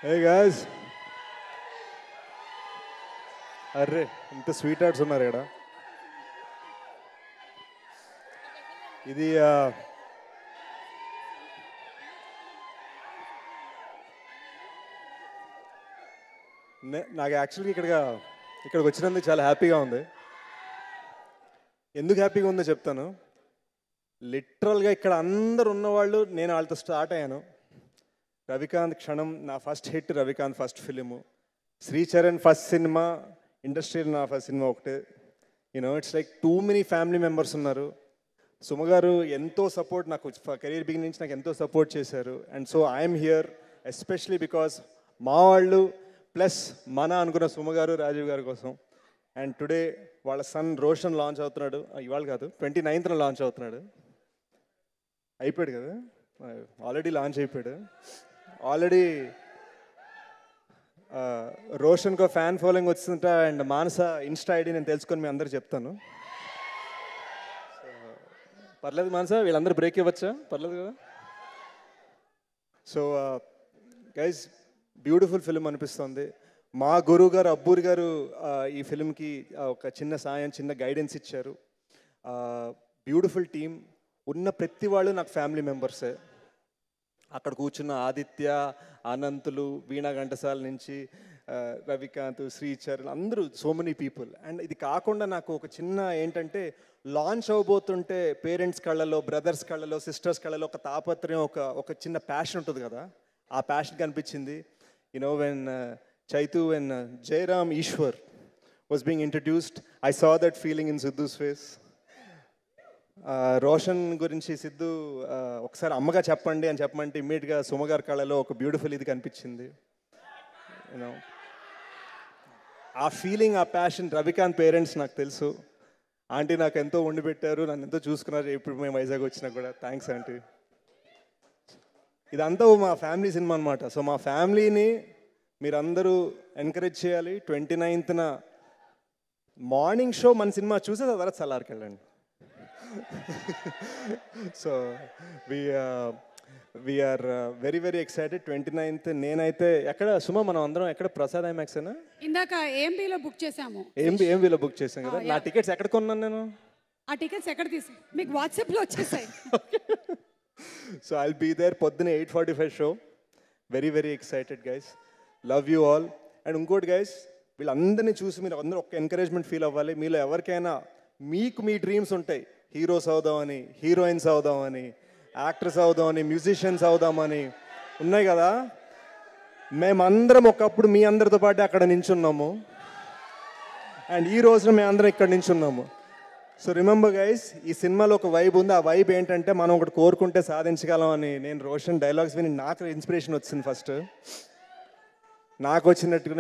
Hey guys, array ఇంత sweet hearts ఉన్నారు ఇక్కడ. ఇది నాకు యాక్చువల్గా ఇక్కడికి వచ్చినందుకు చాలా హ్యాపీగా ఉంది. ఎందుకు హ్యాపీగా ఉందో చెప్తాను. లిటరల్గా ఇక్కడ అందరు ఉన్నవాళ్ళు నేను వాళ్ళతో స్టార్ట్ అయ్యాను. రవికాంత్ క్షణం నా first hit, Ravikanth first film, Sricharan first cinema, ఇండస్ట్రీలో నా ఫస్ట్ సినిమా ఒకటే. It's like too many family members ఉన్నారు. సుమ గారు ఎంతో సపోర్ట్ నాకు కెరీర్ బిగినింగ్ నుంచి నాకు ఎంతో సపోర్ట్ చేశారు. And so I'm here especially because మా వాళ్ళు ప్లస్ మన అనుకున్న సుమ గారు, రాజీవ్ గారి కోసం. అండ్ టుడే వాళ్ళ సన్ రోషన్ లాంచ్ అవుతున్నాడు. ఇవాళ కాదు, 29th లాంచ్ అవుతున్నాడు. అయిపోయాడు కదా, ఆల్రెడీ లాంచ్ అయిపోయాడు. ఆల్రెడీ రోషన్కో ఫ్యాన్ ఫాలోయింగ్ వచ్చిందంట. అండ్ మానస ఇన్స్టా ఐడి నేను తెలుసుకొని మీ అందరు చెప్తాను. పర్లేదు మానస, వీళ్ళందరూ బ్రేక్ ఇవ్వచ్చా? పర్లేదు కదా. సో గైజ్, బ్యూటిఫుల్ ఫిలిం అనిపిస్తుంది. మా గురువు గారు అబ్బూరి గారు ఈ ఫిలింకి ఒక చిన్న సాయం, చిన్న గైడెన్స్ ఇచ్చారు. బ్యూటిఫుల్ టీమ్, ఉన్న ప్రతి వాళ్ళు నాకు ఫ్యామిలీ మెంబర్సే. అక్కడ కూర్చున్న ఆదిత్య, అనంతులు, వీణా ఘంటసాల నుంచి రవికాంత్, శ్రీచరణ్, అందరూ సో మెనీ పీపుల్. అండ్ ఇది కాకుండా నాకు ఒక చిన్న ఏంటంటే, లాంచ్ అవబోతుంటే పేరెంట్స్ కళ్ళలో, బ్రదర్స్ కళ్ళలో, సిస్టర్స్ కళ్ళలో ఒక తాపత్రయం, ఒక చిన్న ప్యాషన్ ఉంటుంది కదా. ఆ ప్యాషన్ కనిపించింది. When Chaitu and Jairam Ishwar was being introduced, I saw that feeling in Siddu's face. Roshan గురించి సిద్ధు ఒకసారి అమ్మగా చెప్పండి అని చెప్పమంటే ఇమ్మీడియట్గా సుమగారి కళలో ఒక బ్యూటిఫుల్ ఇది కనిపించింది. ఆ ఫీలింగ్, ఆ ప్యాషన్ రవికాంత్ పేరెంట్స్ నాకు తెలుసు. ఆంటీ నాకు ఎంతో వండి పెట్టారు, నన్ను ఎంతో చూసుకున్నారు. ఇప్పుడు మేము వైజాగ్ వచ్చినా కూడా థ్యాంక్స్ ఆంటీ. ఇదంతా మా ఫ్యామిలీ సినిమా అనమాట. సో మా ఫ్యామిలీని మీరందరూ ఎంకరేజ్ చేయాలి. 29th మార్నింగ్ షో మన సినిమా చూసే తర్వాత చల్లారికి వెళ్ళండి. So we are very very excited. 29th నేనైతే ఎక్కడ సుమా, మనం అందరం ఎక్కడ ప్రసాద్ ఐమాక్స్ అయినా ఇందాక ఏఎంబీలో బుక్ చేసాము. ఏఎంబీలో బుక్ చేసాం కదా. నా టికెట్స్ ఎక్కడ కొన్నాను నేను? ఆ టికెట్స్ ఎక్కడ తీసి మీకు వాట్సాప్లో వచ్చేసాయి. So I'll be there. పొద్దున 8:45 show. Very very excited guys. Love you all. And ఇంకోటి గైస్, వీళ్ళందరినీ చూసి మీరు అందరూ ఒక ఎంకరేజ్మెంట్ ఫీల్ అవ్వాలి. మీలో ఎవరికైనా మీకు మీ డ్రీమ్స్ ఉంటాయి, హీరోస్ అవుదామని, హీరోయిన్స్ అవుదామని, యాక్టర్స్ అవుదామని, మ్యూజిషియన్స్ అవుదామని ఉన్నాయి కదా. మేమందరం ఒకప్పుడు మీ అందరితో పాటు అక్కడ నించున్నాము. అండ్ ఈ రోజున మేమందరం ఇక్కడ నించున్నాము. సో రిమెంబర్ గైస్, ఈ సినిమాలో ఒక వైబ్ ఉంది. ఆ వైబ్ ఏంటంటే, మనం ఒకటి కోరుకుంటే సాధించగలం అని. నేను రోషన్ డైలాగ్స్ విని నాకు ఇన్స్పిరేషన్ వచ్చింది. ఫస్ట్ నాకు వచ్చినట్టుగా